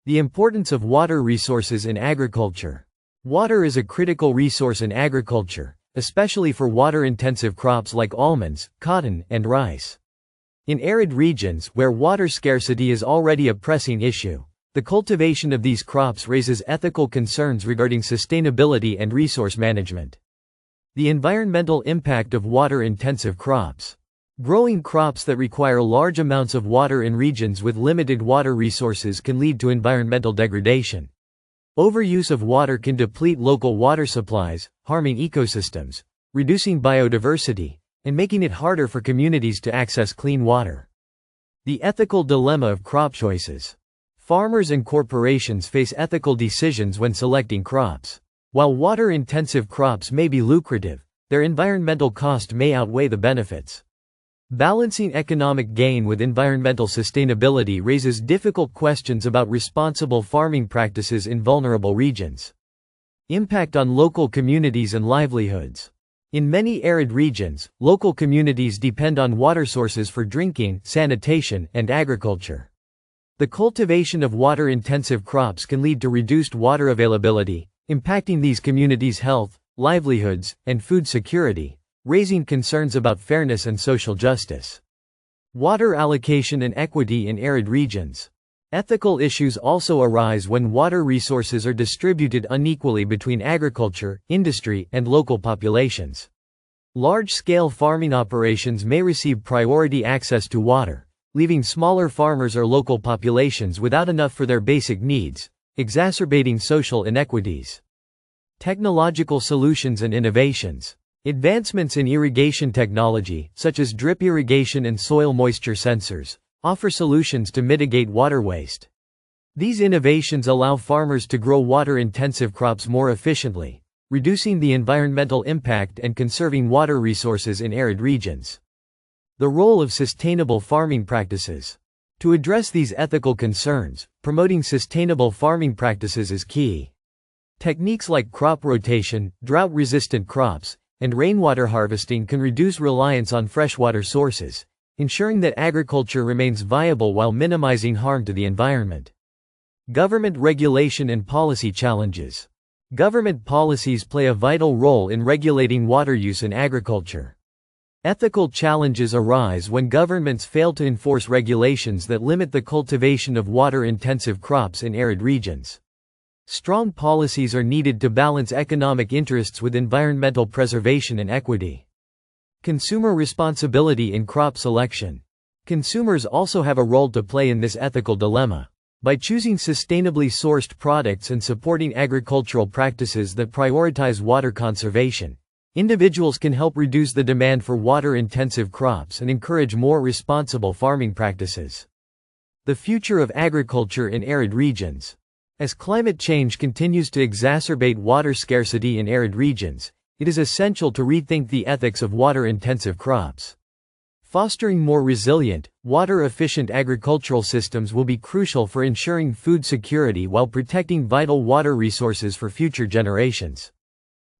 The importance of water resources in agriculture. Water is a critical resource in agriculture, especially for water-intensive crops like almonds, cotton, and rice. In arid regions, where water scarcity is already a pressing issue, the cultivation of these crops raises ethical concerns regarding sustainability and resource management. The environmental impact of water-intensive crops. Growing crops that require large amounts of water in regions with limited water resources can lead to environmental degradation. Overuse of water can deplete local water supplies, harming ecosystems, reducing biodiversity, and making it harder for communities to access clean water. The ethical dilemma of crop choices. Farmers and corporations face ethical decisions when selecting crops. While water-intensive crops may be lucrative, their environmental cost may outweigh the benefits. Balancing economic gain with environmental sustainability raises difficult questions about responsible farming practices in vulnerable regions. Impact on local communities and livelihoods. In many arid regions, local communities depend on water sources for drinking, sanitation, and agriculture. The cultivation of water-intensive crops can lead to reduced water availability, impacting these communities' health, livelihoods, and food security, raising concerns about fairness and social justice. Water allocation and equity in arid regions. Ethical issues also arise when water resources are distributed unequally between agriculture, industry, and local populations. Large-scale farming operations may receive priority access to water, leaving smaller farmers or local populations without enough for their basic needs, exacerbating social inequities. Technological solutions and innovations. Advancements in irrigation technology, such as drip irrigation and soil moisture sensors, offer solutions to mitigate water waste. These innovations allow farmers to grow water-intensive crops more efficiently, reducing the environmental impact and conserving water resources in arid regions. The role of sustainable farming practices. To address these ethical concerns, promoting sustainable farming practices is key. Techniques like crop rotation, drought-resistant crops, and rainwater harvesting can reduce reliance on freshwater sources, ensuring that agriculture remains viable while minimizing harm to the environment. Government regulation and policy challenges. Government policies play a vital role in regulating water use in agriculture. Ethical challenges arise when governments fail to enforce regulations that limit the cultivation of water-intensive crops in arid regions. Strong policies are needed to balance economic interests with environmental preservation and equity. Consumer responsibility in crop selection. Consumers also have a role to play in this ethical dilemma. By choosing sustainably sourced products and supporting agricultural practices that prioritize water conservation, individuals can help reduce the demand for water-intensive crops and encourage more responsible farming practices. The future of agriculture in arid regions. As climate change continues to exacerbate water scarcity in arid regions, it is essential to rethink the ethics of water-intensive crops. Fostering more resilient, water-efficient agricultural systems will be crucial for ensuring food security while protecting vital water resources for future generations.